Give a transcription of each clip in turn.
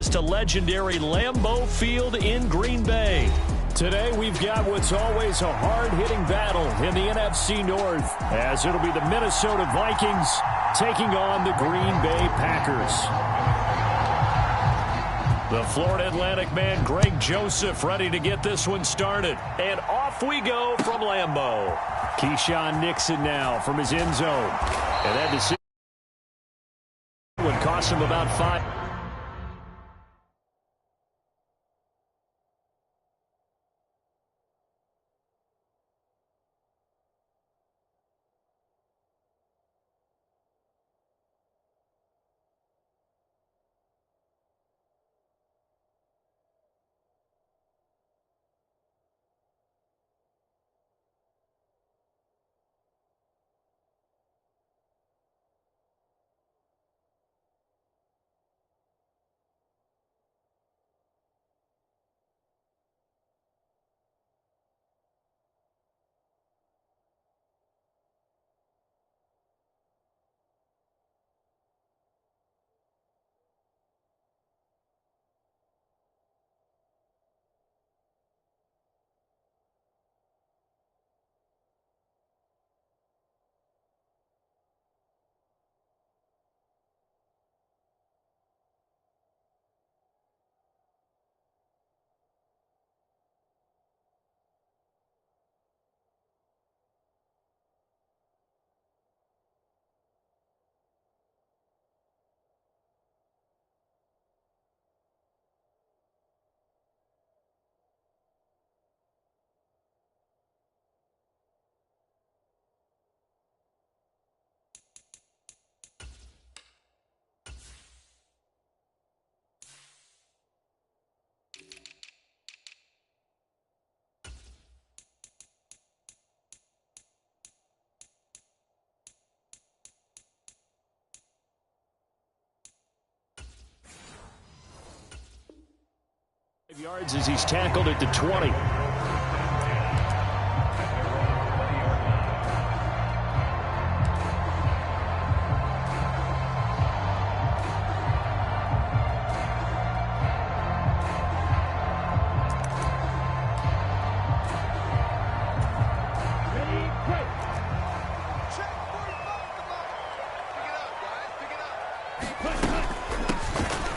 to legendary Lambeau Field in Green Bay. Today, we've got what's always a hard-hitting battle in the NFC North, as it'll be the Minnesota Vikings taking on the Green Bay Packers. The Florida Atlantic man, Greg Joseph, ready to get this one started. And off we go from Lambeau. Keyshawn Nixon now from his end zone. And that decision would cost him about 5. Yards as he's tackled at the 20.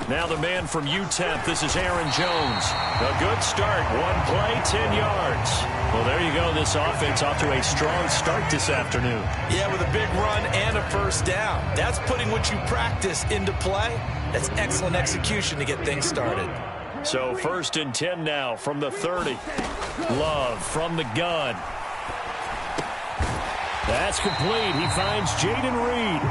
Now the man from UTEP, this is Aaron Jones. A good start, one play, 10 yards. Well, there you go. This offense off to a strong start this afternoon. Yeah, with a big run and a first down. That's putting what you practice into play. That's excellent execution to get things started. So 1st and 10 now from the 30. Love from the gun. That's complete. He finds Jaden Reed.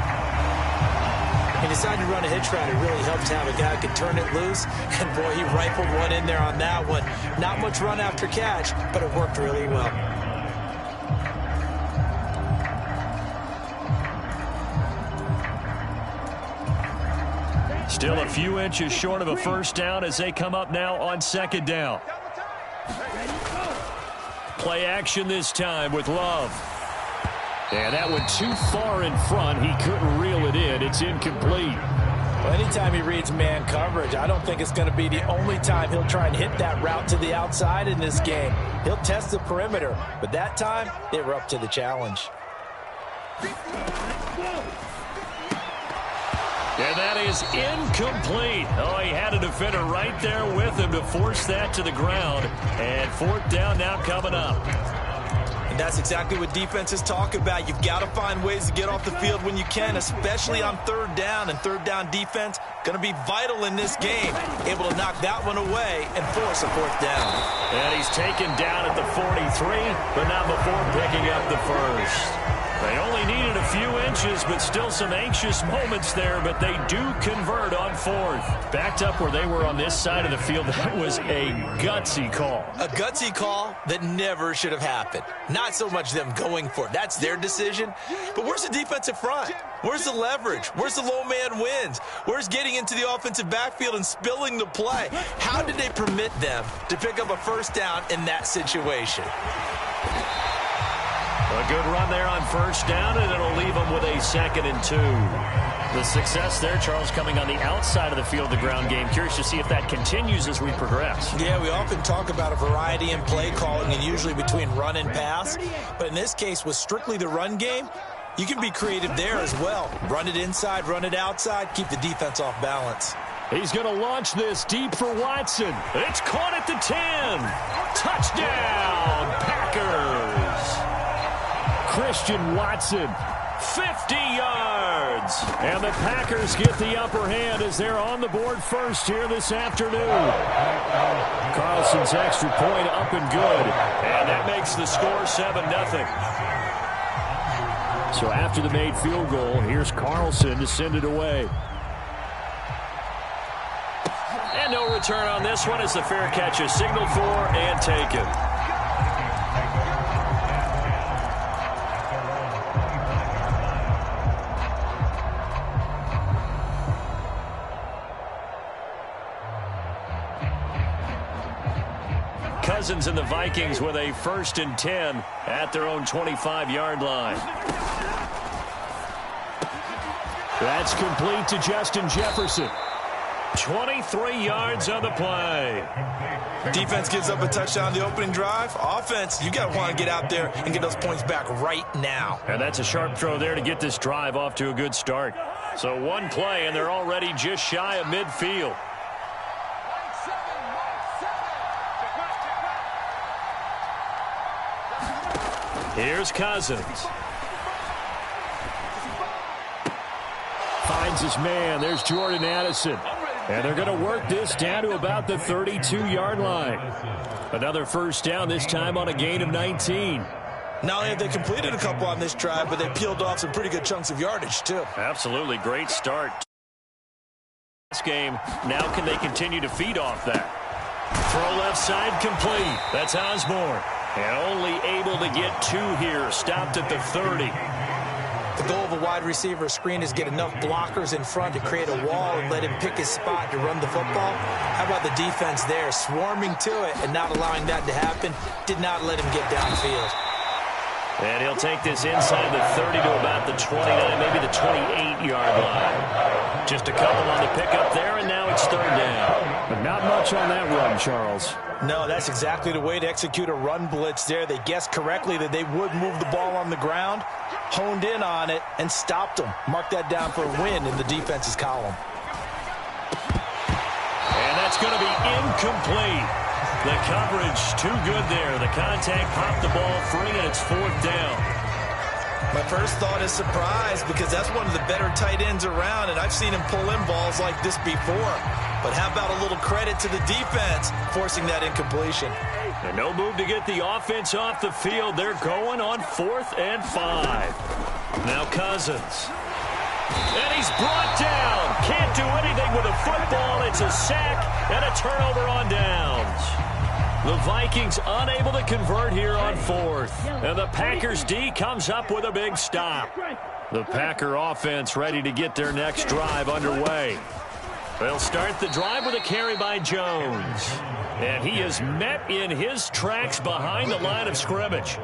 He decided to run a hitch route. It really helped to have a guy who could turn it loose. And, boy, he rifled one in there on that one. Not much run after catch, but it worked really well. Still a few inches short of a first down as they come up now on 2nd down. Play action this time with Love. And that went too far in front. He couldn't reel it in. It's incomplete. Well, anytime he reads man coverage, I don't think it's going to be the only time he'll try and hit that route to the outside in this game. He'll test the perimeter, but that time they were up to the challenge. And that is incomplete. Oh, he had a defender right there with him to force that to the ground. And 4th down now coming up. And that's exactly what defenses talk about. You've got to find ways to get off the field when you can, especially on 3rd down. And 3rd down defense going to be vital in this game. Able to knock that one away and force a 4th down. And he's taken down at the 43, but not before picking up the first. They only needed a few inches, but still some anxious moments there, but they do convert on 4th. Backed up where they were on this side of the field, that was a gutsy call. A gutsy call that never should have happened. Not so much them going for it. That's their decision. But where's the defensive front? Where's the leverage? Where's the low man wins? Where's getting into the offensive backfield and spilling the play? How did they permit them to pick up a first down in that situation? Well, A good run there on first down, and it'll leave them with a 2nd and 2. The success there, Charles, coming on the outside of the field, the ground game. Curious to see if that continues as we progress. Yeah, we often talk about a variety in play calling and usually between run and pass. But in this case, with strictly the run game, you can be creative there as well. Run it inside, run it outside, keep the defense off balance. He's going to launch this deep for Watson. It's caught at the 10. Touchdown, Packers. Christian Watson, 50 yards. And the Packers get the upper hand as they're on the board first here this afternoon. Carlson's extra point up and good. And that makes the score 7-0. So after the made field goal, here's Carlson to send it away. And no return on this one as the fair catch is signaled for and taken. Cousins and the Vikings with a 1st and 10 at their own 25-yard line. That's complete to Justin Jefferson. 23 yards on the play. Defense gives up a touchdown the opening drive. Offense, you got to want to get out there and get those points back right now. And that's a sharp throw there to get this drive off to a good start. So one play, and they're already just shy of midfield. Here's Cousins. Finds his man. There's Jordan Addison. And they're going to work this down to about the 32-yard line. Another first down, this time on a gain of 19. Not only have they completed a couple on this drive, but they peeled off some pretty good chunks of yardage, too. Absolutely. Great start. This game, now can they continue to feed off that? Throw left side complete. That's Osborne. And only able to get 2 here. Stopped at the 30. The goal of a wide receiver screen is get enough blockers in front to create a wall and let him pick his spot to run the football. How about the defense there, swarming to it and not allowing that to happen? Did not let him get downfield. And he'll take this inside the 30 to about the 29, maybe the 28-yard line. Just a couple on the pickup there, and now it's 3rd down. But not much on that run, Charles. No, that's exactly the way to execute a run blitz there. They guessed correctly that they would move the ball on the ground, honed in on it, and stopped them. Mark that down for a win in the defense's column. And that's going to be incomplete. The coverage too good there. The contact popped the ball free, and it's 4th down. My first thought is surprise because that's one of the better tight ends around, and I've seen him pull in balls like this before. But how about a little credit to the defense forcing that incompletion? And no move to get the offense off the field. They're going on 4th and 5. Now Cousins. And he's brought down. Can't do anything with a football. It's a sack and a turnover on downs. The Vikings unable to convert here on 4th. And the Packers D comes up with a big stop. The Packer offense ready to get their next drive underway. They'll start the drive with a carry by Jones. And he is met in his tracks behind the line of scrimmage.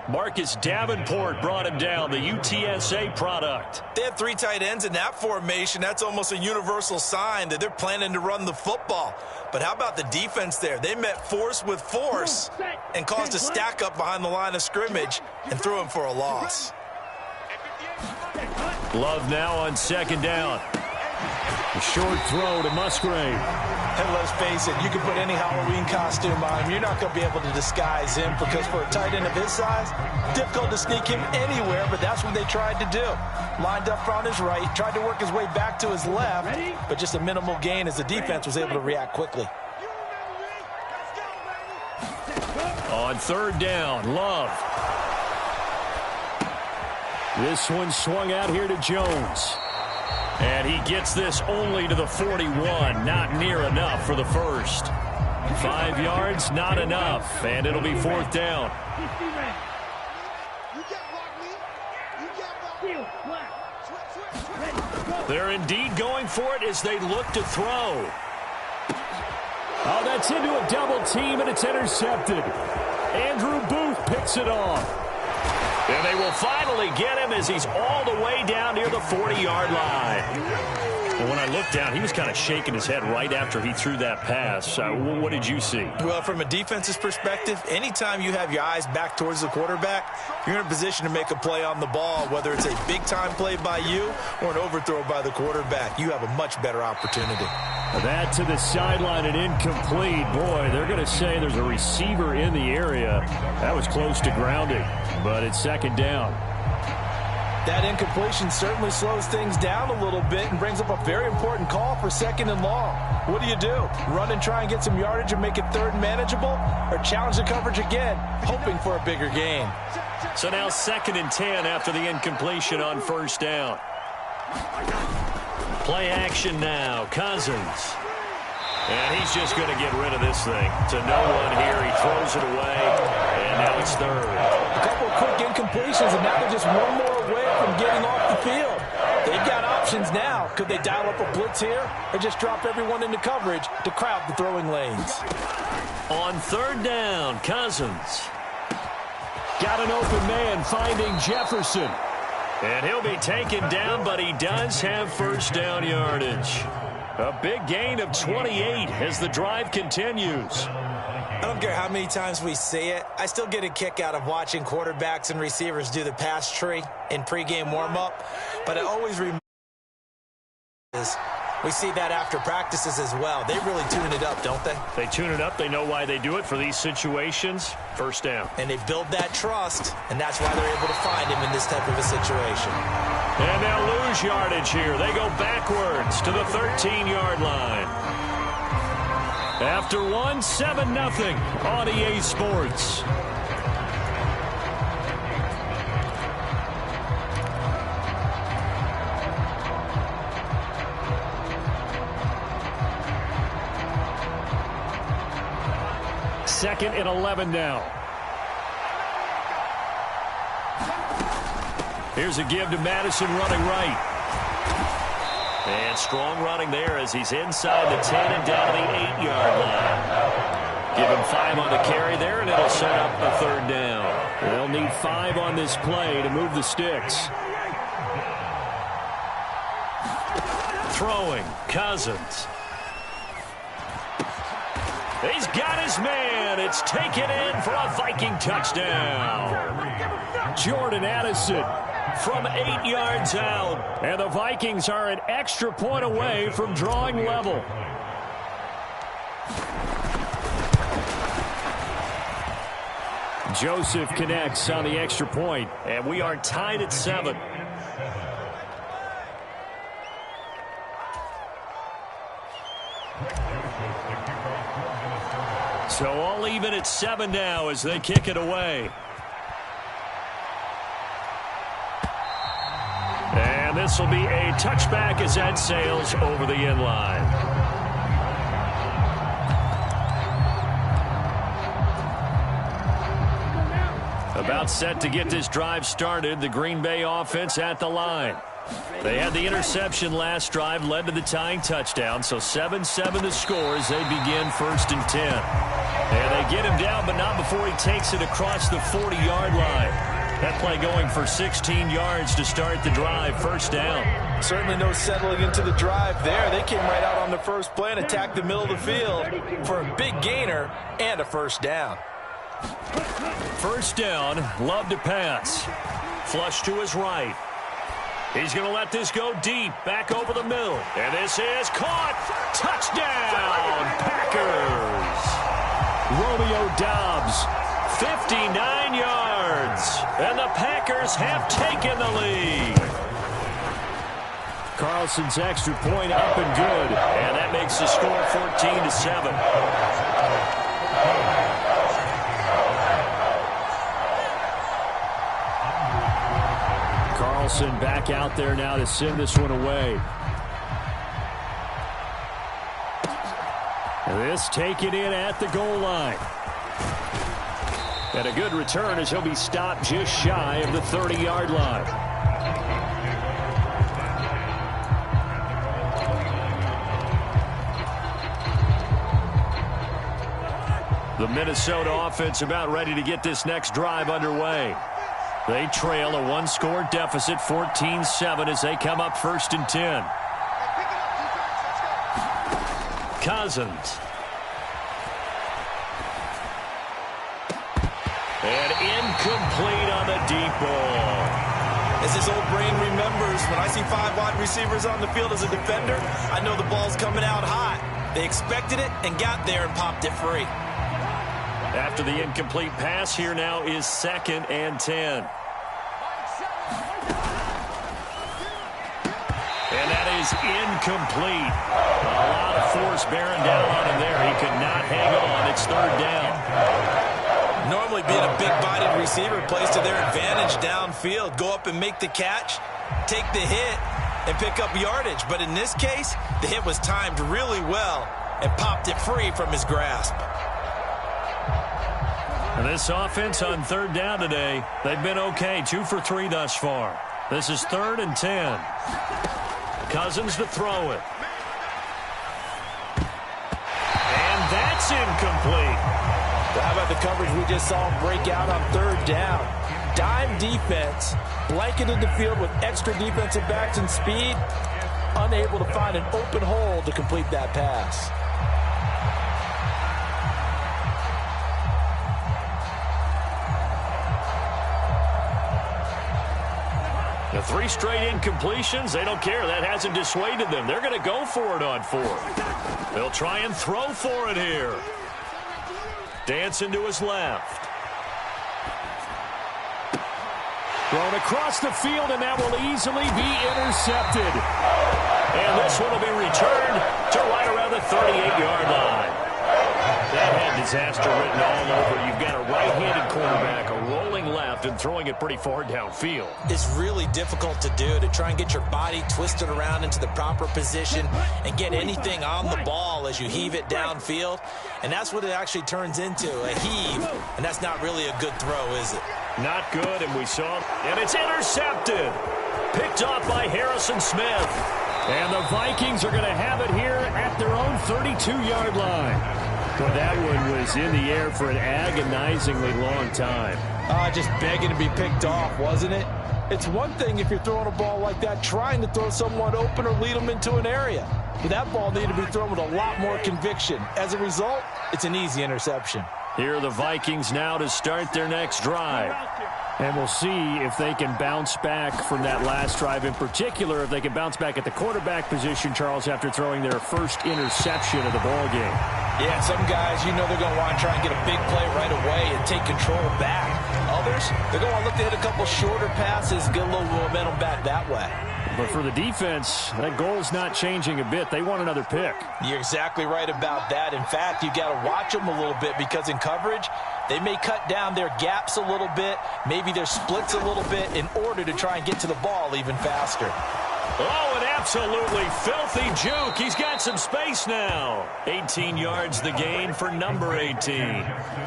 Marcus Davenport brought him down, the UTSA product. They have 3 tight ends in that formation. That's almost a universal sign that they're planning to run the football. But how about the defense there? They met force with force and caused a stack up behind the line of scrimmage and threw him for a loss. Love now on 2nd down. A short throw to Musgrave. And let's face it, you can put any Halloween costume on him. You're not going to be able to disguise him because for a tight end of his size, difficult to sneak him anywhere, but that's what they tried to do. Lined up on his right, tried to work his way back to his left, but just a minimal gain as the defense was able to react quickly. On 3rd down, Love. This one swung out here to Jones. And he gets this only to the 41. Not near enough for the first. 5 yards, not enough. And it'll be 4th down. They're indeed going for it as they look to throw. Oh, that's into a double team, and it's intercepted. Andrew Booth picks it off. And they will finally get him as he's all the way down near the 40-yard line. Well, when I looked down, he was kind of shaking his head right after he threw that pass. What did you see? Well, from a defense's perspective, anytime you have your eyes back towards the quarterback, you're in a position to make a play on the ball, whether it's a big-time play by you or an overthrow by the quarterback. You have a much better opportunity. That to the sideline and incomplete. Boy, they're going to say there's a receiver in the area. That was close to grounding, but it's second down. That incompletion certainly slows things down a little bit and brings up a very important call for second and long. What do? Run and try and get some yardage and make it third and manageable? Or challenge the coverage again, hoping for a bigger gain? So now 2nd and 10 after the incompletion on first down. Play action now. Cousins. And he's just going to get rid of this thing. To no one here. He throws it away. And now it's third. A couple of quick incompletions, and now they're just one more away from getting off the field. They've got options now. Could they dial up a blitz here or just drop everyone into coverage to crowd the throwing lanes? On third down, Cousins. Got an open man finding Jefferson. And he'll be taken down, but he does have first down yardage. A big gain of 28 as the drive continues. I don't care how many times we see it. I still get a kick out of watching quarterbacks and receivers do the pass tree in pregame warm-up. But I always remember we see that after practices as well. They really tune it up, don't they? They tune it up. They know why they do it for these situations. First down. And they build that trust, and that's why they're able to find him in this type of a situation. And they'll lose yardage here. They go backwards to the 13-yard line. After 7-0 on EA Sports. Second and 11 now. Here's a give to Madison running right. And strong running there as he's inside the 10 and down to the 8-yard line. Give him 5 on the carry there, and it'll set up a third down. They'll need 5 on this play to move the sticks. Throwing, Cousins. He's got his man. It's taken in for a Viking touchdown. Jordan Addison from 8 yards out. And the Vikings are an extra point away from drawing level. Joseph connects on the extra point, and we are tied at 7. So all even at 7 now as they kick it away. And this will be a touchback as that sails over the end line. About set to get this drive started, the Green Bay offense at the line. They had the interception last drive, led to the tying touchdown, so 7-7 the score as they begin 1st and 10. And they get him down, but not before he takes it across the 40-yard line. That play going for 16 yards to start the drive, first down. Certainly no settling into the drive there. They came right out on the first play and attacked the middle of the field for a big gainer and a first down. First down, Love to pass. Flush to his right. He's going to let this go deep, back over the middle. And this is caught. Touchdown, Packers. Romeo Doubs, 59 yards. And the Packers have taken the lead. Carlson's extra point up and good. And that makes the score 14-7. Carlson back out there now to send this one away. This taken in at the goal line. And a good return as he'll be stopped just shy of the 30-yard line. The Minnesota offense about ready to get this next drive underway. They trail a one-score deficit, 14-7, as they come up 1st and 10. Cousins. And incomplete on the deep ball. As his old brain remembers, when I see 5 wide receivers on the field as a defender, I know the ball's coming out hot. They expected it and got there and popped it free. After the incomplete pass, here now is 2nd and 10. And that is incomplete. A lot of force bearing down on him there. He could not hang on. It's 3rd down. Normally being a big-bodied receiver plays to their advantage downfield. Go up and make the catch, take the hit, and pick up yardage. But in this case, the hit was timed really well and popped it free from his grasp. And this offense on 3rd down today, they've been okay. 2 for 3 thus far. This is 3rd and 10. Cousins to throw it. And that's incomplete. How about the coverage we just saw him break out on 3rd down? Dime defense, blanketed the field with extra defensive backs and speed, unable to find an open hole to complete that pass. The 3 straight incompletions, they don't care. That hasn't dissuaded them. They're going to go for it on 4th. They'll try and throw for it here. Dancing to his left. Thrown across the field, and that will easily be intercepted. And this one will be returned to right around the 38-yard line. That had disaster written all over. You've got a right-handed quarterback, a rolling left, and throwing it pretty far downfield. It's really difficult to do, to try and get your body twisted around into the proper position and get anything on the ball as you heave it downfield. And that's what it actually turns into, a heave. And that's not really a good throw, is it? Not good, and we saw it. And it's intercepted. Picked off by Harrison Smith. And the Vikings are going to have it here at their own 32-yard line. Well, that one was in the air for an agonizingly long time. Just begging to be picked off, wasn't it? It's one thing if you're throwing a ball like that, trying to throw someone open or lead them into an area. But that ball needed to be thrown with a lot more conviction. As a result, it's an easy interception. Here are the Vikings now to start their next drive. And we'll see if they can bounce back from that last drive. In particular, if they can bounce back at the quarterback position, Charles, after throwing their first interception of the ball game. Yeah, some guys, you know they're going to want to try and get a big play right away and take control back. Others, they're going to look to hit a couple shorter passes, get a little momentum back that way. But for the defense, that goal's not changing a bit. They want another pick. You're exactly right about that. In fact, you've got to watch them a little bit because in coverage, they may cut down their gaps a little bit, maybe their splits a little bit in order to try and get to the ball even faster. Oh, an absolutely filthy juke. He's got some space now. 18 yards the gain for number 18.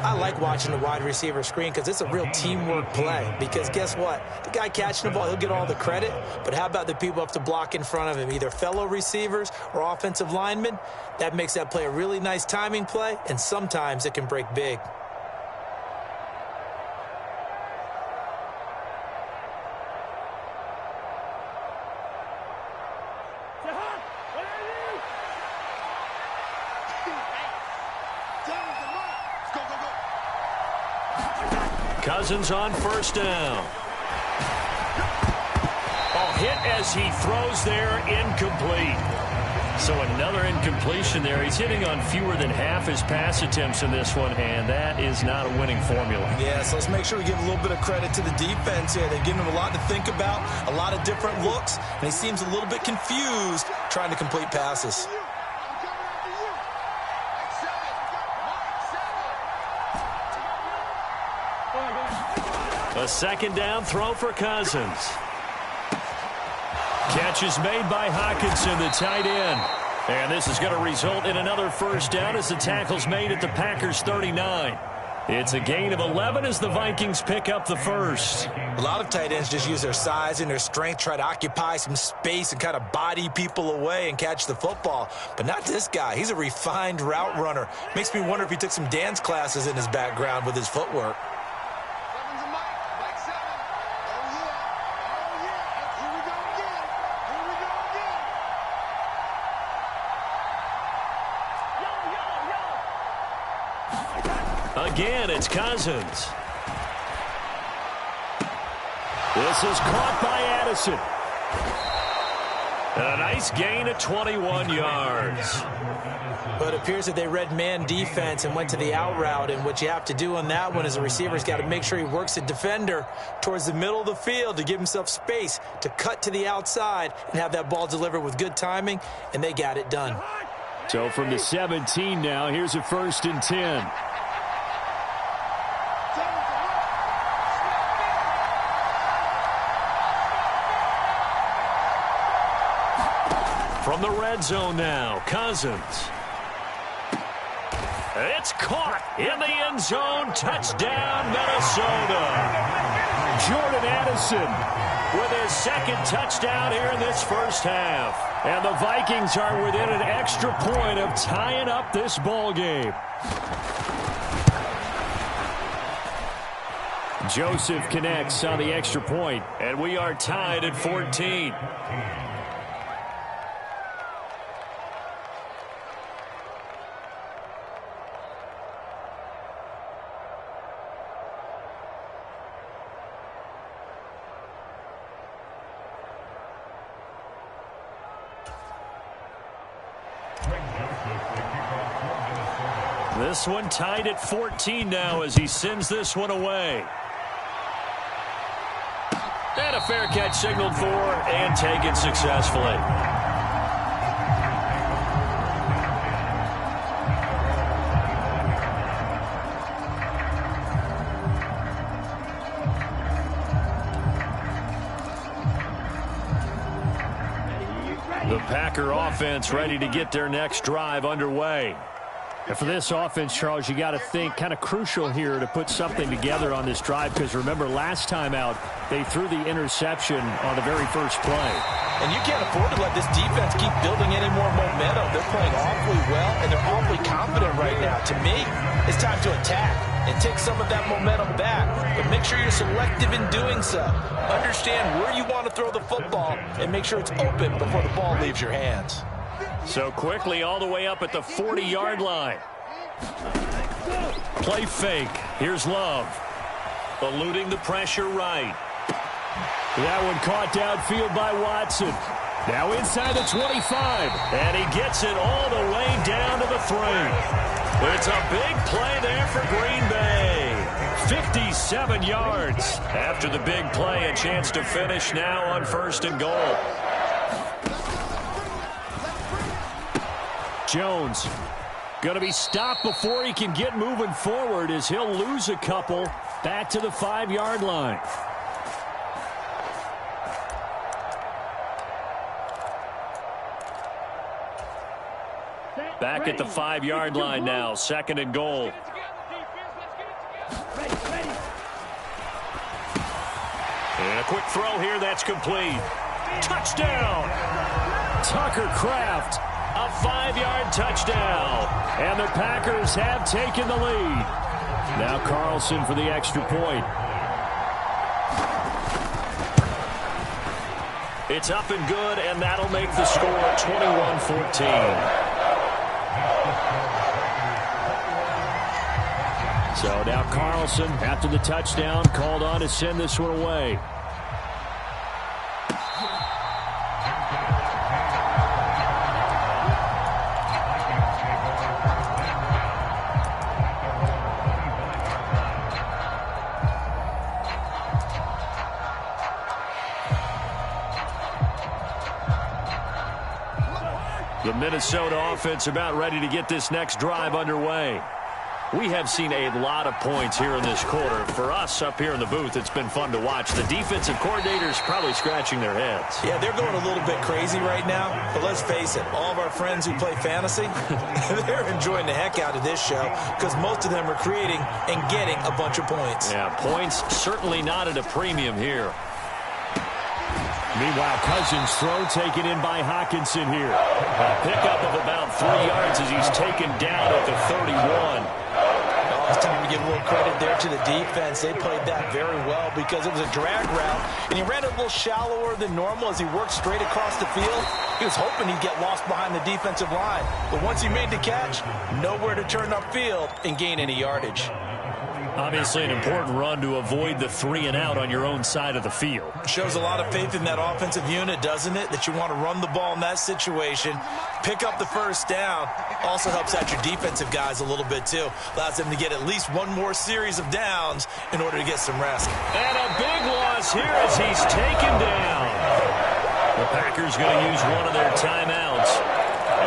I like watching the wide receiver screen because it's a real teamwork play. Because guess what? The guy catching the ball, he'll get all the credit. But how about the people up to block in front of him, either fellow receivers or offensive linemen? That makes that play a really nice timing play, and sometimes it can break big. Cousins on 1st down. Oh, hit as he throws there, incomplete. So another incompletion there. He's hitting on fewer than half his pass attempts in this one, and that is not a winning formula. Yeah, so let's make sure we give a little bit of credit to the defense here. They've given him a lot to think about, a lot of different looks, and he seems a little bit confused trying to complete passes. A 2nd down throw for Cousins. Catch is made by Hockenson, the tight end. And this is going to result in another 1st down as the tackle's made at the Packers' 39. It's a gain of 11 as the Vikings pick up the 1st. A lot of tight ends just use their size and their strength, try to occupy some space and kind of body people away and catch the football. But not this guy. He's a refined route runner. Makes me wonder if he took some dance classes in his background with his footwork. again. It's Cousins. This is caught by Addison. And a nice gain of 21 yards. But it appears that they read man defense and went to the out route. And what you have to do on that one is the receiver's got to make sure he works the defender towards the middle of the field to give himself space to cut to the outside and have that ball delivered with good timing. And they got it done. So from the 17 now, here's a 1st and 10. From the red zone now, Cousins. It's caught in the end zone. Touchdown, Minnesota. Jordan Addison with his 2nd touchdown here in this first half. And the Vikings are within an extra point of tying up this ball game. Joseph connects on the extra point, and we are tied at 14. This one tied at 14 now as he sends this one away. And a fair catch signaled for and taken successfully. The Packer offense ready to get their next drive underway. And for this offense, Charles, you got to think kind of crucial here to put something together on this drive, because remember last time out they threw the interception on the very first play. And you can't afford to let this defense keep building any more momentum. They're playing awfully well, and they're awfully confident right now. To me, it's time to attack and take some of that momentum back. But make sure you're selective in doing so. Understand where you want to throw the football and make sure it's open before the ball leaves your hands. So quickly all the way up at the 40-yard line. Play fake. Here's Love. Eluding the pressure right. That one caught downfield by Watson. Now inside the 25. And he gets it all the way down to the 3. It's a big play there for Green Bay. 57 yards. After the big play, a chance to finish now on 1st and goal. Jones going to be stopped before he can get moving forward as he'll lose a couple back to the 5-yard line. Back at the 5-yard line now, 2nd and goal. And a quick throw here, that's complete. Touchdown! Tucker Kraft. A 5-yard touchdown. And the Packers have taken the lead. Now Carlson for the extra point. It's up and good, and that'll make the score 21-14. So now Carlson, after the touchdown, called on to send this one away. The Minnesota offense about ready to get this next drive underway. We have seen a lot of points here in this quarter. For us up here in the booth, it's been fun to watch. The defensive coordinators probably scratching their heads. Yeah, they're going a little bit crazy right now. But let's face it, all of our friends who play fantasy, they're enjoying the heck out of this show because most of them are creating and getting a bunch of points. Yeah, points certainly not at a premium here. Meanwhile, Cousins' throw taken in by Hockenson here. A pickup of about 3 yards as he's taken down at the 31. It's time to give a little credit there to the defense. They played that very well because it was a drag route, and he ran it a little shallower than normal as he worked straight across the field. He was hoping he'd get lost behind the defensive line. But once he made the catch, nowhere to turn upfield and gain any yardage. Obviously an important run to avoid the 3-and-out on your own side of the field. Shows a lot of faith in that offensive unit, doesn't it? That you want to run the ball in that situation, pick up the first down. Also helps out your defensive guys a little bit too. Allows them to get at least one more series of downs in order to get some rest. And a big loss here as he's taken down. The Packers going to use one of their timeouts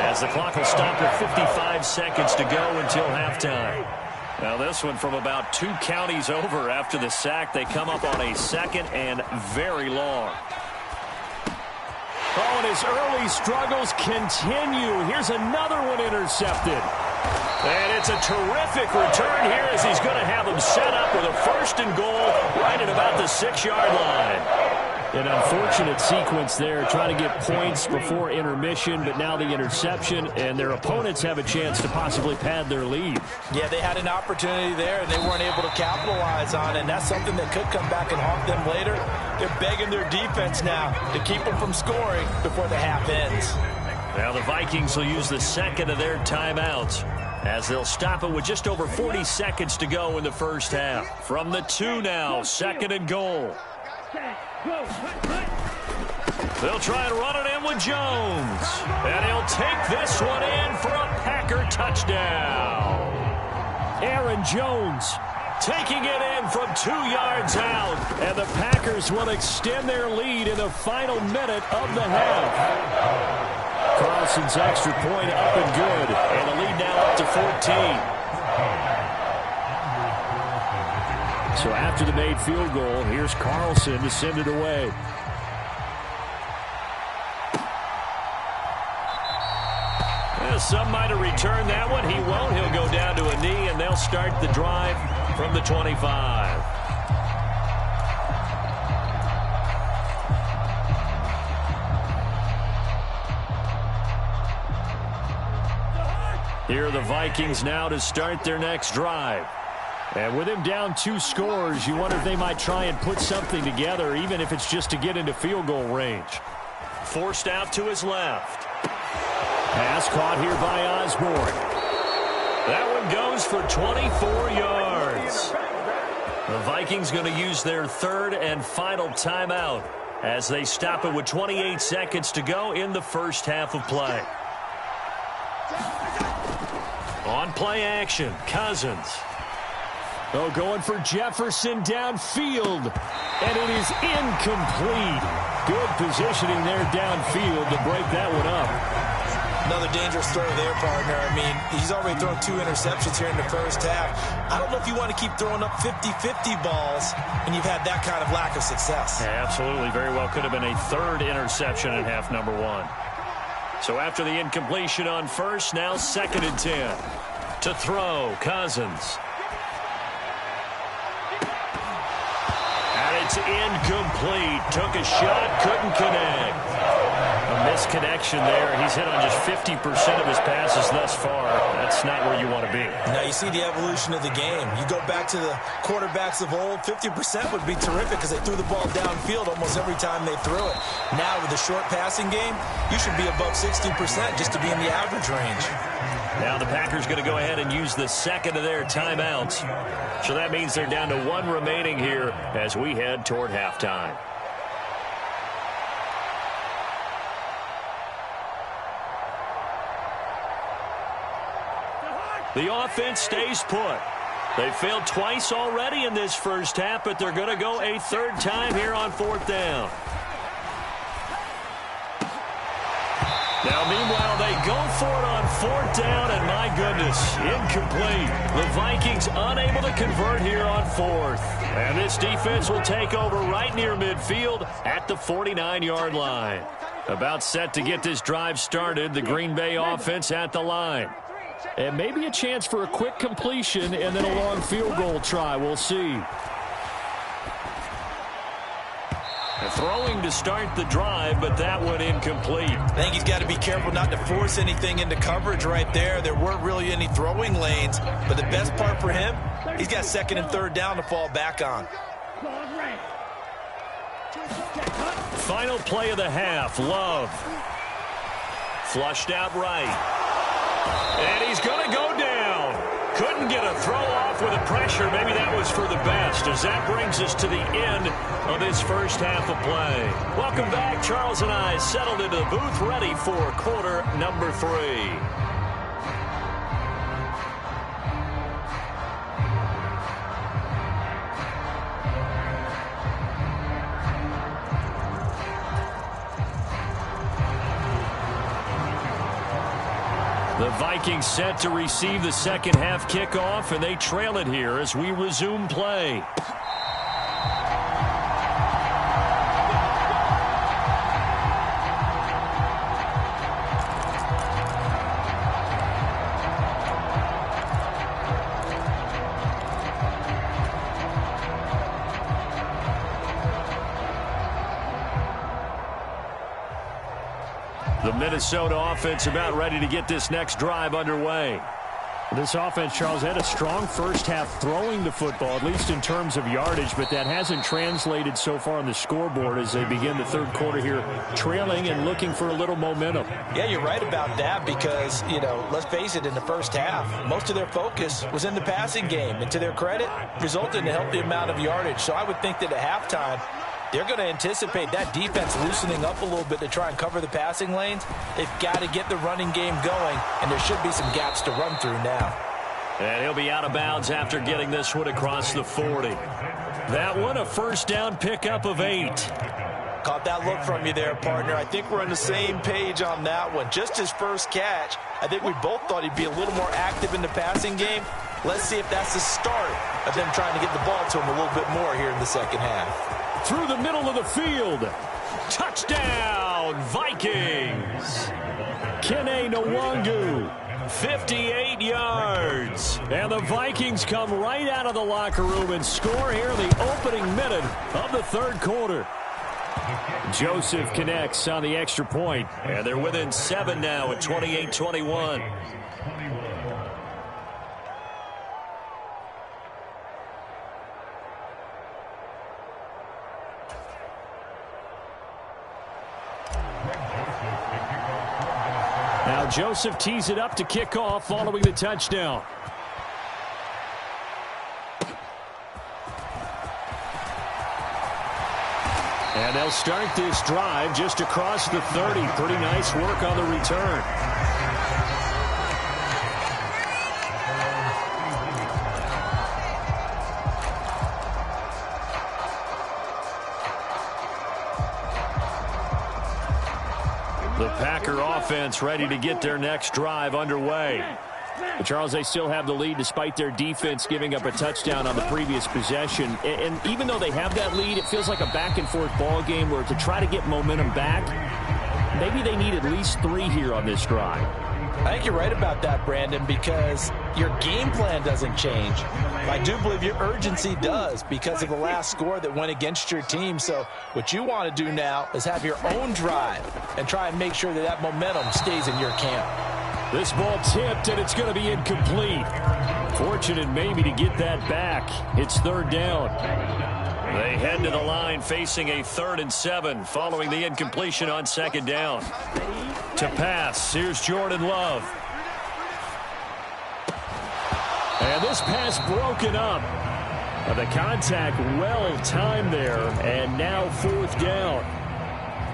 as the clock will stop at 55 seconds to go until halftime. Now this one from about 2 counties over after the sack. They come up on a 2nd and very long. Oh, and his early struggles continue. Here's another one intercepted. And it's a terrific return here as he's going to have them set up with a 1st and goal right at about the 6-yard line. An unfortunate sequence there, trying to get points before intermission, but now the interception, and their opponents have a chance to possibly pad their lead. Yeah, they had an opportunity there, and they weren't able to capitalize on it, and that's something that could come back and haunt them later. They're begging their defense now to keep them from scoring before the half ends. Now the Vikings will use the 2nd of their timeouts as they'll stop it with just over 40 seconds to go in the first half. From the 2 now, 2nd and goal. They'll try and run it in with Jones. And he'll take this one in for a Packer touchdown. Aaron Jones taking it in from 2 yards out. And the Packers will extend their lead in the final minute of the half. Carlson's extra point up and good. And the lead now up to 14. So after the made field goal, here's Carlson to send it away. Well, some might have returned that one. He won't. He'll go down to a knee, and they'll start the drive from the 25. Here are the Vikings now to start their next drive. And with him down 2 scores, you wonder if they might try and put something together, even if it's just to get into field goal range. Forced out to his left. Pass caught here by Osborne. That one goes for 24 yards. The Vikings going to use their 3rd and final timeout as they stop it with 28 seconds to go in the first half of play. On play action, Cousins. Oh, going for Jefferson downfield. And it is incomplete. Good positioning there downfield to break that one up. Another dangerous throw there, partner. I mean, he's already thrown 2 interceptions here in the first half. I don't know if you want to keep throwing up 50-50 balls when you've had that kind of lack of success. Yeah, absolutely. Very well could have been a 3rd interception in half number 1. So after the incompletion on first, now 2nd and 10. To throw, Cousins. It's incomplete. Took a shot, couldn't connect. A misconnection there. He's hit on just 50% of his passes thus far. That's not where you want to be. Now you see the evolution of the game. You go back to the quarterbacks of old, 50% would be terrific because they threw the ball downfield almost every time they threw it. Now with the short passing game, you should be above 60% just to be in the average range. Now the Packers going to go ahead and use the 2nd of their timeouts. So that means they're down to 1 remaining here as we head toward halftime. The offense stays put. They failed twice already in this first half, but they're going to go a 3rd time here on 4th down. Now, meanwhile, they go for it on 4th down, and my goodness, incomplete. The Vikings unable to convert here on 4th. And this defense will take over right near midfield at the 49-yard line. About set to get this drive started, the Green Bay offense at the line. And maybe a chance for a quick completion and then a long field goal try. We'll see. Throwing to start the drive, but that one incomplete. I think he's got to be careful not to force anything into coverage right there. There weren't really any throwing lanes, but the best part for him, he's got 2nd and 3rd down to fall back on. Final play of the half, Love. Flushed out right. And he's going to go down. Couldn't get a throw off with the pressure. Maybe that was for the best, as that brings us to the end of this first half of play. Welcome back. Charles and I settled into the booth, ready for quarter number 3. The Vikings set to receive the second half kickoff, and they trail it here as we resume play. The Minnesota offense about ready to get this next drive underway. This offense, Charles, had a strong first half throwing the football, at least in terms of yardage, but that hasn't translated so far on the scoreboard as they begin the third quarter here, trailing and looking for a little momentum. Yeah, you're right about that because, let's face it, in the first half, most of their focus was in the passing game. And to their credit, resulted in a healthy amount of yardage. So I would think that at halftime, they're going to anticipate that defense loosening up a little bit to try and cover the passing lanes. They've got to get the running game going, and there should be some gaps to run through now. And he'll be out of bounds after getting this one across the 40. That one, a first down pickup of 8. Caught that look from you there, partner. I think we're on the same page on that one. Just his first catch, I think we both thought he'd be a little more active in the passing game. Let's see if that's the start of them trying to get the ball to him a little bit more here in the second half. Through the middle of the field. Touchdown, Vikings. Kene Nwangu, 58 yards. And the Vikings come right out of the locker room and score here in the opening minute of the third quarter. Joseph connects on the extra point, and they're within 7 now at 28-21. Now Joseph tees it up to kick off following the touchdown. And they'll start this drive just across the 30. Pretty nice work on the return. The Packer offense ready to get their next drive underway. But Charles, they still have the lead despite their defense giving up a touchdown on the previous possession. And even though they have that lead, it feels like a back-and-forth ball game where to try to get momentum back, maybe they need at least 3 here on this drive. I think you're right about that, Brandon, because your game plan doesn't change. I do believe your urgency does because of the last score that went against your team. So what you want to do now is have your own drive and try and make sure that that momentum stays in your camp. This ball tipped, and it's going to be incomplete. Fortunate maybe to get that back. It's third down. They head to the line facing a 3rd and 7 following the incompletion on second down. To pass, here's Jordan Love. And this pass broken up. The contact well timed there, and now 4th down.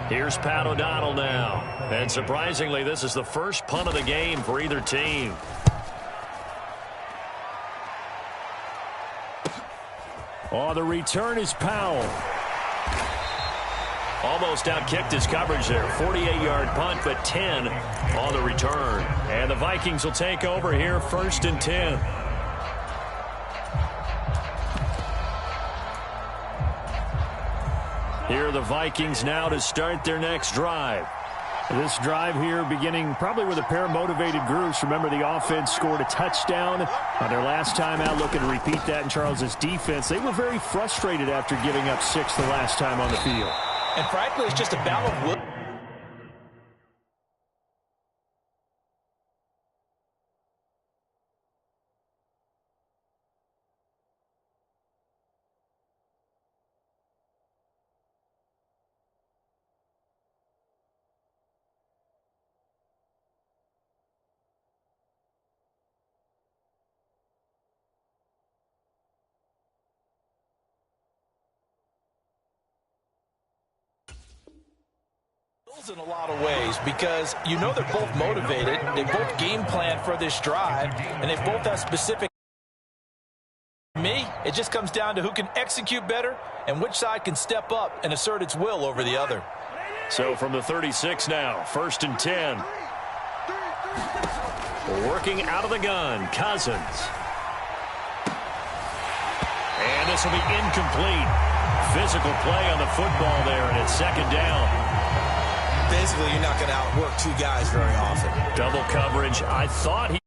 Here's Pat O'Donnell now. And surprisingly, this is the first punt of the game for either team. Oh, the return is Powell. Almost outkicked his coverage there. 48-yard punt, but 10 on the return. And the Vikings will take over here, 1st and 10. Here are the Vikings now to start their next drive. This drive here beginning probably with a pair of motivated groups. Remember, the offense scored a touchdown on their last time out. Looking to repeat that in Charles's defense. They were very frustrated after giving up 6 the last time on the field. And frankly, it's just a battle of will. In a lot of ways, because you know they're both motivated, they both game plan for this drive, and they both have specific. For me, it just comes down to who can execute better and which side can step up and assert its will over the other. So from the 36 now, 1st and 10. Working out of the gun, Cousins. And this will be incomplete. Physical play on the football there, and it's 2nd down. Basically, you're not going to outwork two guys very often. Double coverage. I thought he...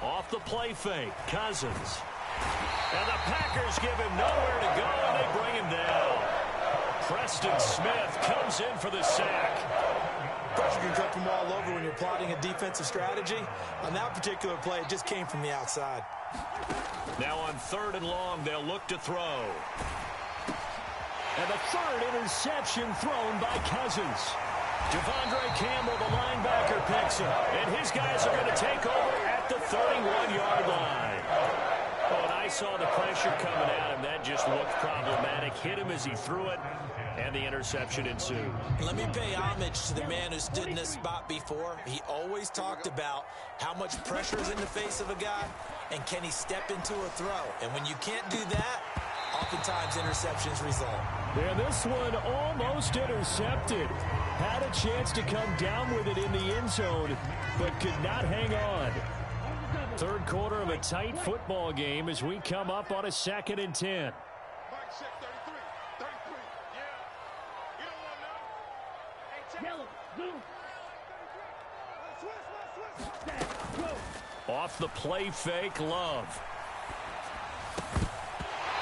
Off the play fake, Cousins. And the Packers give him nowhere to go, and they bring him down. Preston Smith comes in for the sack. Pressure can come from all over when you're plotting a defensive strategy. On that particular play, it just came from the outside. Now on 3rd and long, they'll look to throw. And the 3rd interception thrown by Cousins. Devondre Campbell, the linebacker, picks up. And his guys are going to take over at the 31-yard line. When I saw the pressure coming at him, that just looked problematic. Hit him as he threw it, and the interception ensued. Let me pay homage to the man who stood in this spot before. He always talked about how much pressure is in the face of a guy, and can he step into a throw. And when you can't do that, oftentimes interceptions result. And this one almost intercepted. Had a chance to come down with it in the end zone, but could not hang on. 3rd quarter of a tight football game as we come up on a 2nd and 10. Off the play fake, Love.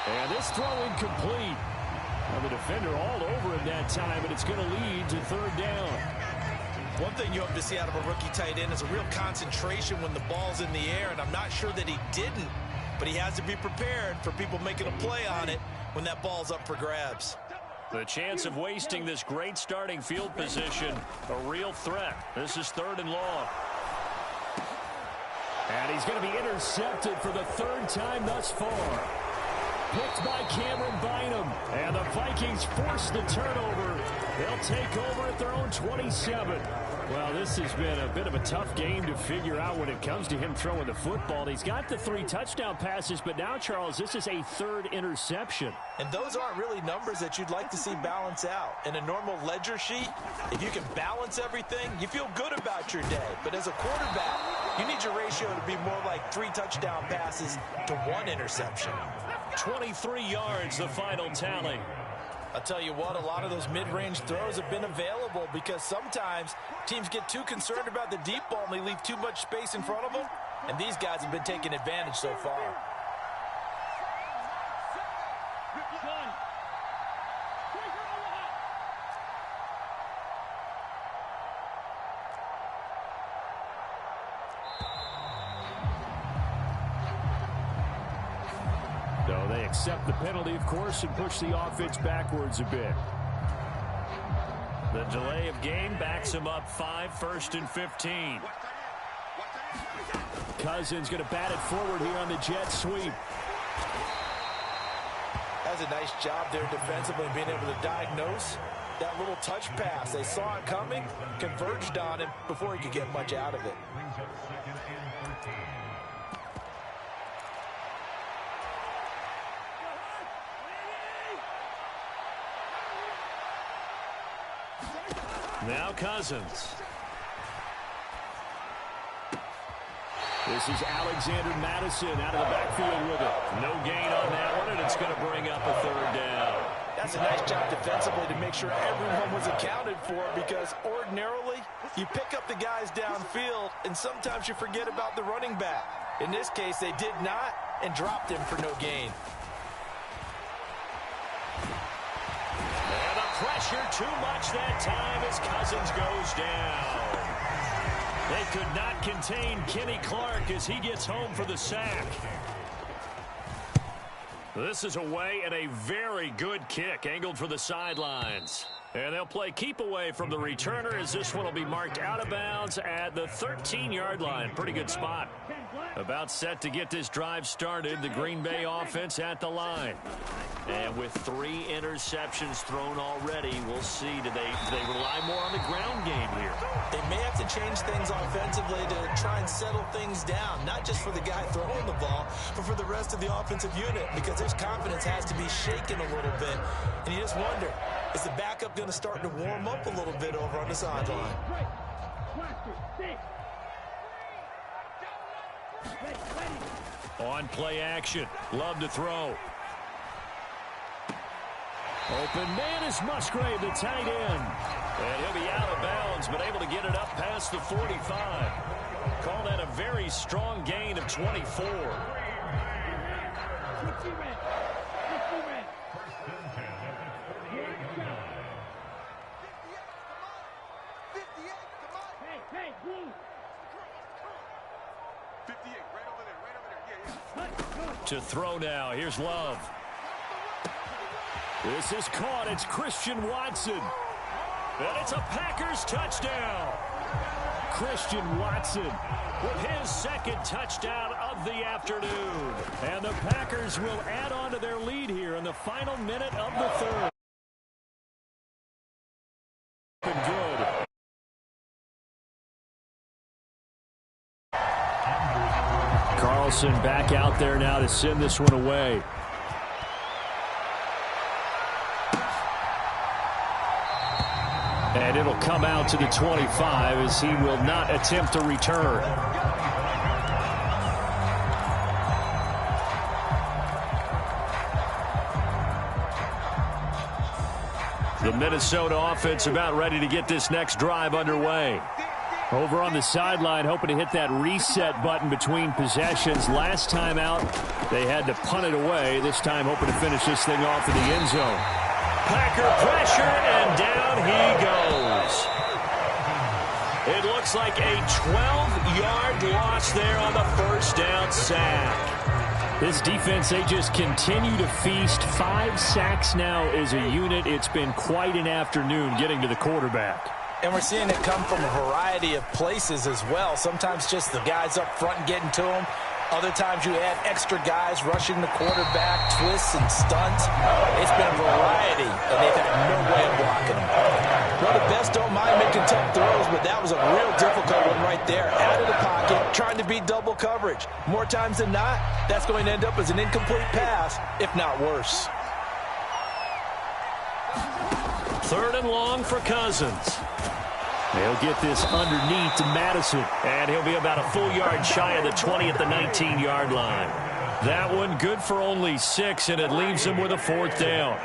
And this throw incomplete. Now the defender all over him that time, and it's going to lead to 3rd down. One thing you hope to see out of a rookie tight end is a real concentration when the ball's in the air, and I'm not sure that he didn't, but he has to be prepared for people making a play on it when that ball's up for grabs. The chance of wasting this great starting field position, a real threat. This is 3rd and long. And he's going to be intercepted for the 3rd time thus far. Picked by Cameron Bynum. And the Vikings force the turnover. They'll take over at their own 27. Well, this has been a bit of a tough game to figure out when it comes to him throwing the football. He's got the 3 touchdown passes, but now, Charles, this is a 3rd interception. And those aren't really numbers that you'd like to see balance out. In a normal ledger sheet, if you can balance everything, you feel good about your day. But as a quarterback, you need your ratio to be more like 3 touchdown passes to 1 interception. 23 yards, the final tally. I'll tell you what, a lot of those mid-range throws have been available because sometimes teams get too concerned about the deep ball and they leave too much space in front of them, and these guys have been taking advantage so far. So they accept the penalty, of course, and push the offense backwards a bit. The delay of game backs him up 5, 1st and 15. Cousins going to bat it forward here on the jet sweep. That's a nice job there defensively, being able to diagnose that little touch pass. They saw it coming, converged on him before he could get much out of it. Now Cousins. This is Alexander Madison out of the backfield with it. No gain on that one, and it's going to bring up a 3rd down. That's a nice job defensively to make sure everyone was accounted for, because ordinarily you pick up the guys downfield and sometimes you forget about the running back. In this case, they did not and dropped him for no gain. And the pressure too much that time as Cousins goes down. They could not contain Kenny Clark as he gets home for the sack. This is away and a very good kick angled for the sidelines. And they'll play keep away from the returner as this one will be marked out of bounds at the 13-yard line. Pretty good spot. About set to get this drive started. The Green Bay offense at the line. And with 3 interceptions thrown already, we'll see. Do they rely more on the ground game here? They may have to change things offensively to try and settle things down, not just for the guy throwing the ball, but for the rest of the offensive unit, because his confidence has to be shaken a little bit. And you just wonder, is the backup going to start to warm up a little bit over on the sideline? On play action. Love to throw. Open man is Musgrave, the tight end. And he'll be out of bounds, but able to get it up past the 45. Call that a very strong gain of 24. To throw now. Here's Love. This is caught. It's Christian Watson. And it's a Packers touchdown. Christian Watson with his second touchdown of the afternoon. And the Packers will add on to their lead here in the final minute of the third. Good. Carlson back out there now to send this one away. And it'll come out to the 25 as he will not attempt to return. The Minnesota offense about ready to get this next drive underway. Over on the sideline, hoping to hit that reset button between possessions. Last time out, they had to punt it away. This time, hoping to finish this thing off in the end zone. Packer pressure, and down he goes. It looks like a 12-yard loss there on the first down sack. This defense, they just continue to feast. 5 sacks now as a unit. It's been quite an afternoon getting to the quarterback. And we're seeing it come from a variety of places as well. Sometimes just the guys up front getting to him. Other times you add extra guys rushing the quarterback, twists and stunts. It's been a variety, and they've had no way of blocking them. Well, the best don't mind making tough throws, but that was a real difficult one right there. Out of the pocket, trying to beat double coverage. More times than not, that's going to end up as an incomplete pass, if not worse. 3rd and long for Cousins. They'll get this underneath to Madison. And he'll be about a full yard shy of the 20 at the 19-yard line. That one good for only 6, and it leaves him with a 4th down.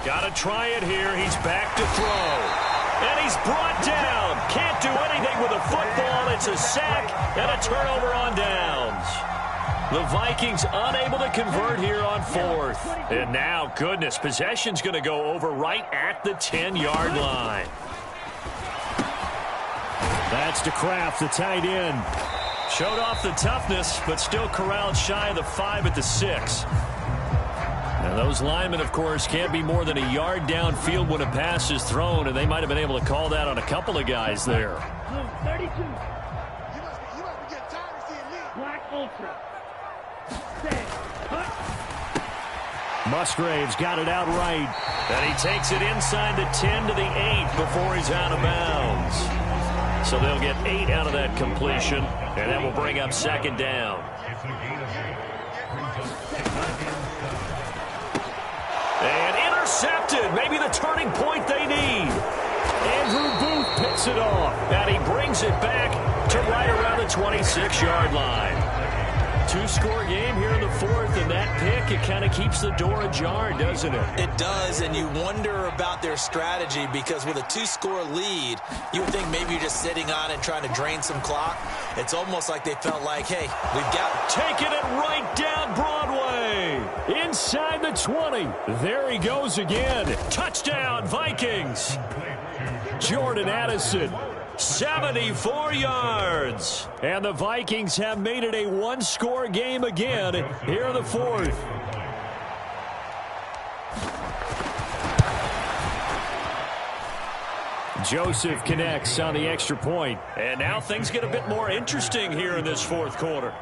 Got to try it here. He's back to throw. And he's brought down. Can't do anything with a football. It's a sack and a turnover on downs. The Vikings unable to convert here on 4th. And now, goodness, possession's going to go over right at the 10-yard line. That's to Kraft, the tight end. Showed off the toughness, but still corralled shy of the 5 at the 6. And those linemen, of course, can't be more than a yard downfield when a pass is thrown, and they might have been able to call that on a couple of guys there. 32. You must be getting tired of seeing me. Black Ultra. Musgrave's got it out right. And he takes it inside the 10 to the 8 before he's out of bounds. So they'll get 8 out of that completion, and that will bring up 2nd down. And intercepted. Maybe the turning point they need. Andrew Booth picks it off. And he brings it back to right around the 26-yard line. 2-score game here in the 4th, and that pick, it kind of keeps the door ajar, doesn't it? It does, and you wonder about their strategy because with a 2-score lead, you would think maybe you're just sitting on it trying to drain some clock. It's almost like they felt like, hey, we've got... Taking it right down Broadway. Inside the 20. There he goes again. Touchdown, Vikings. Jordan Addison. 74 yards. And the Vikings have made it a 1-score game again here in the 4th. Joseph connects on the extra point. And now things get a bit more interesting here in this fourth quarter.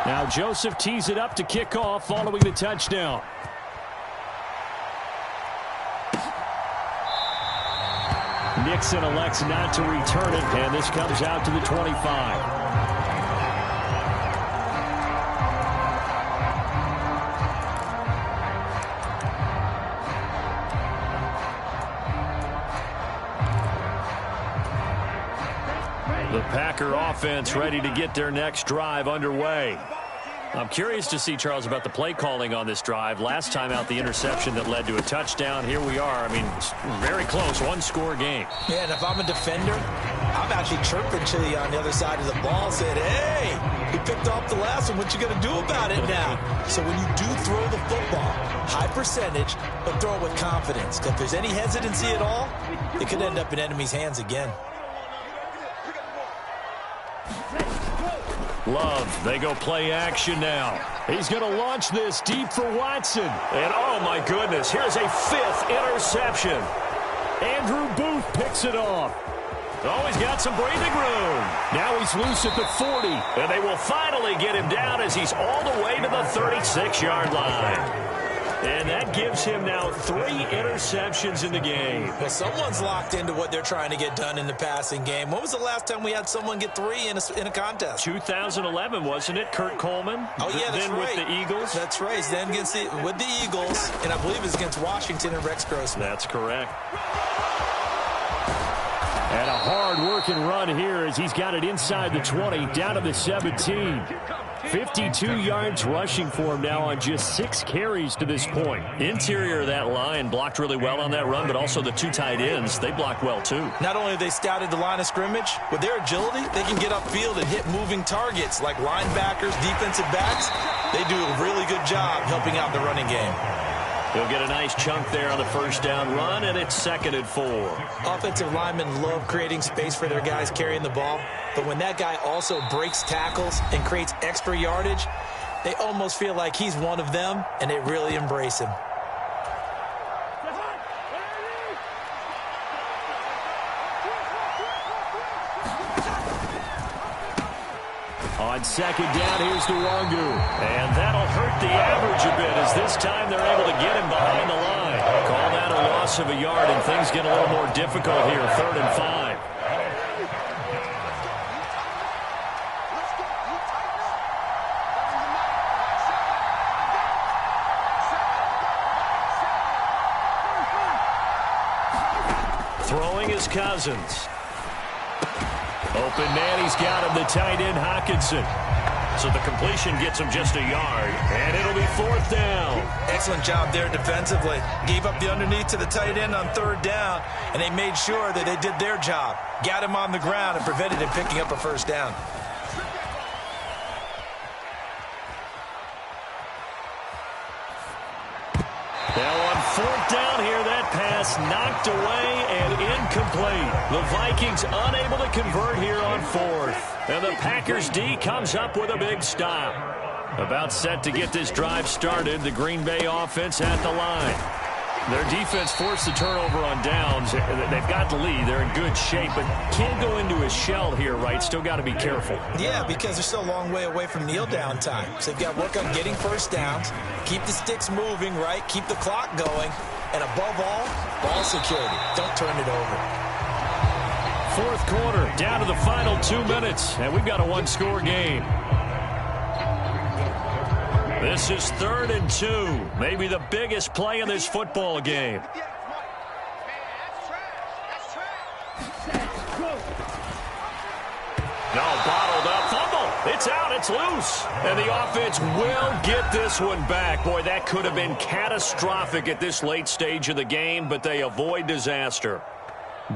Now Joseph tees it up to kick off following the touchdown. Nixon elects not to return it, and this comes out to the 25. The Packer offense ready to get their next drive underway. I'm curious to see, Charles, about the play calling on this drive. Last time out, the interception that led to a touchdown. Here we are. I mean, very close, one-score game. Yeah, and if I'm a defender, I'm actually chirping to you on the other side of the ball, saying, hey, he picked off the last one. What you going to do about it now? So when you do throw the football, high percentage, but throw it with confidence. If there's any hesitancy at all, it could end up in enemy's hands again. Love, they go play action now. He's going to launch this deep for Watson. And oh my goodness, here's a fifth interception. Andrew Booth picks it off. Oh, he's got some breathing room. Now he's loose at the 40. And they will finally get him down as he's all the way to the 36-yard line. And that gives him now 3 interceptions in the game. Well, someone's locked into what they're trying to get done in the passing game. When was the last time we had someone get 3 in a contest? 2011, wasn't it? Kurt Coleman. Oh, yeah, that's then right. With the Eagles. That's right. Then with the Eagles, and I believe it was against Washington and Rex Grossman. That's correct. And a hard-working run here as he's got it inside the 20, down to the 17. 52 yards rushing for him now on just 6 carries to this point. Interior of that line blocked really well on that run, but also the 2 tight ends, they blocked well too. Not only have they scouted the line of scrimmage, with their agility, they can get upfield and hit moving targets like linebackers, defensive backs. They do a really good job helping out the running game. He'll get a nice chunk there on the first down run, and it's 2nd and 4. Offensive linemen love creating space for their guys carrying the ball, but when that guy also breaks tackles and creates extra yardage, they almost feel like he's one of them, and they really embrace him. On 2nd down, here's Nwangu. And that'll hurt the average a bit as this time they're able to get him behind the line. Call that a loss of a yard, and things get a little more difficult here, 3rd and 5. Throwing is Cousins. Open man, he's got him, the tight end, Hockenson. So the completion gets him just a yard, and it'll be 4th down. Excellent job there defensively. Gave up the underneath to the tight end on 3rd down, and they made sure that they did their job. Got him on the ground and prevented him picking up a first down. Now on 4th down here, that pass knocked away and incomplete. The Vikings unable to convert here on 4th. And the Packers D comes up with a big stop. About set to get this drive started, the Green Bay offense at the line. Their defense forced the turnover on downs. They've got the lead. They're in good shape, but can't go into a shell here, right? Still got to be careful. Yeah, because they're still a long way away from kneel down time. So they've got to work on getting first downs, keep the sticks moving, right? Keep the clock going. And above all, ball security. Don't turn it over. 4th quarter, down to the final 2 minutes, and we've got a 1-score game. This is 3rd and 2. Maybe the biggest play in this football game. No, bottled up. Fumble. It's out. It's loose. And the offense will get this one back. Boy, that could have been catastrophic at this late stage of the game, but they avoid disaster.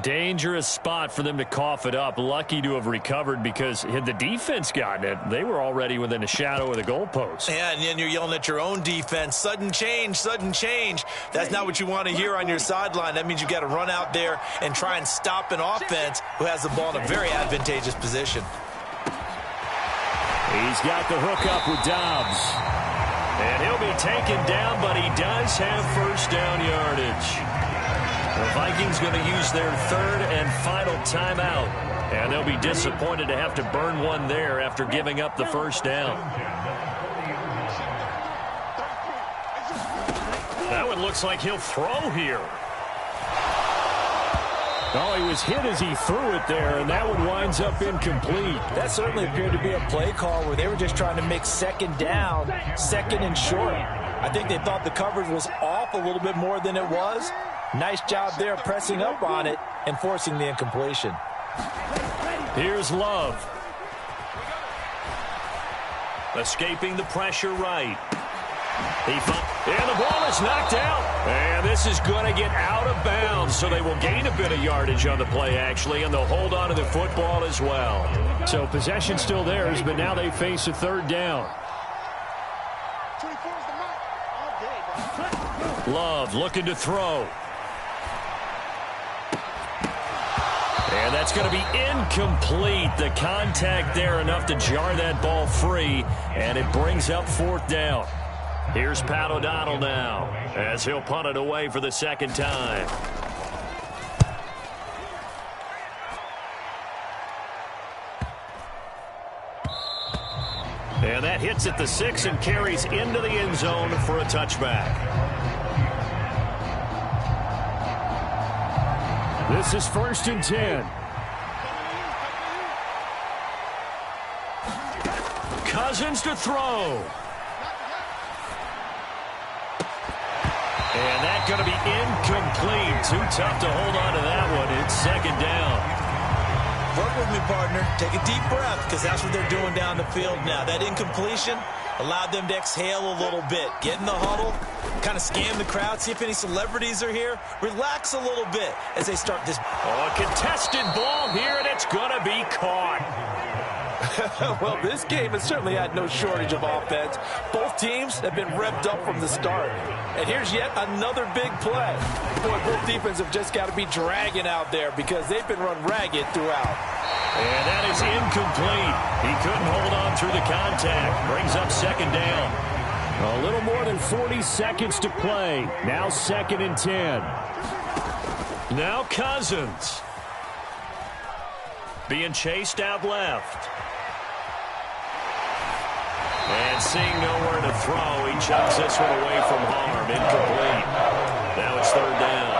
Dangerous spot for them to cough it up. Lucky to have recovered because had the defense gotten it, they were already within a shadow of the goalpost. Yeah, and then you're yelling at your own defense. Sudden change, sudden change. That's not what you want to hear on your sideline. That means you've got to run out there and try and stop an offense who has the ball in a very advantageous position. He's got the hook up with Dobbs. And he'll be taken down, but he does have first down yardage. The Vikings going to use their third and final timeout. And they'll be disappointed to have to burn one there after giving up the first down. That one looks like he'll throw here. Oh, he was hit as he threw it there, and that one winds up incomplete. That certainly appeared to be a play call where they were just trying to make second down, second and short. I think they thought the coverage was off a little bit more than it was. Nice job there pressing up on it and forcing the incompletion. Here's Love. Escaping the pressure right. And the ball is knocked out. And this is going to get out of bounds, so they will gain a bit of yardage on the play, actually, and they'll hold on to the football as well. So possession still theirs, but now they face a third down. Love looking to throw. And that's going to be incomplete. The contact there enough to jar that ball free, and it brings up fourth down. Here's Pat O'Donnell now as he'll punt it away for the second time. And that hits at the 6 and carries into the end zone for a touchback. This is 1st and 10. Cousins to throw. And that's going to be incomplete. Too tough to hold on to that one. It's second down. Work with me, partner. Take a deep breath, because that's what they're doing down the field now. That incompletion allowed them to exhale a little bit. Get in the huddle, kind of scan the crowd, see if any celebrities are here. Relax a little bit as they start this. Oh, a contested ball here, and it's going to be caught. Well, this game has certainly had no shortage of offense. Both teams have been revved up from the start. And here's yet another big play. Boy, both defenses have just got to be dragging out there because they've been run ragged throughout. And that is incomplete. He couldn't hold on through the contact. Brings up second down. A little more than 40 seconds to play. Now 2nd and 10. Now Cousins. Being chased out left. And seeing nowhere to throw, he chucks this one away from harm. Incomplete. Now it's third down.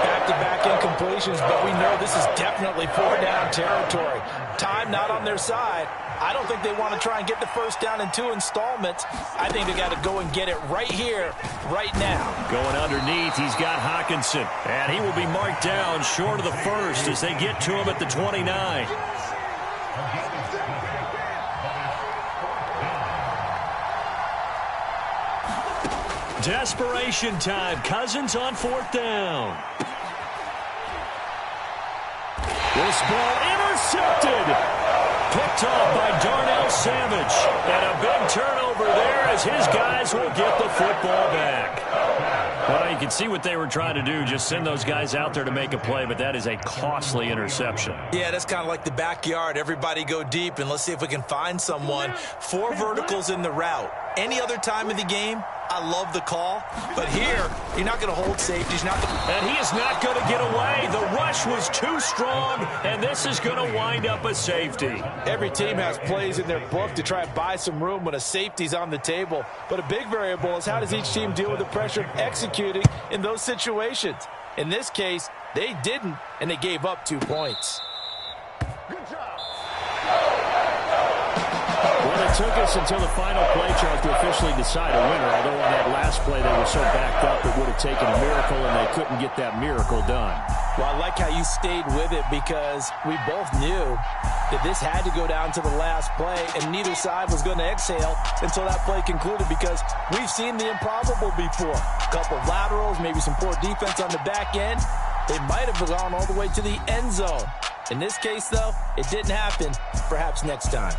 Back-to-back incompletions, but we know this is definitely four-down territory. Time not on their side. I don't think they want to try and get the first down in 2 installments. I think they got to go and get it right here, right now. Going underneath, he's got Hockenson. And he will be marked down short of the first as they get to him at the 29. Desperation time. Cousins on fourth down. This ball intercepted. Picked off by Darnell Savage. And a big turnover there as his guys will get the football back. Well, you can see what they were trying to do. Just send those guys out there to make a play, but that is a costly interception. Yeah, that's kind of like the backyard. Everybody go deep, and let's see if we can find someone. 4 verticals in the route. Any other time of the game, I love the call. But here, you're not going to hold safeties. And he is not going to get away. The rush was too strong, and this is going to wind up a safety. Every team has plays in their book to try and buy some room when a safety's on the table. But a big variable is how does each team deal with the pressure of executing in those situations. In this case, they didn't, and they gave up 2 points. Well, it took us until the final play, Charles, to officially decide a winner. Although on that last play they were so backed up it would have taken a miracle, and they couldn't get that miracle done. Well, I like how you stayed with it because we both knew that this had to go down to the last play, and neither side was going to exhale until that play concluded because we've seen the improbable before. A couple of laterals, maybe some poor defense on the back end. They might have gone all the way to the end zone. In this case, though, it didn't happen. Perhaps next time.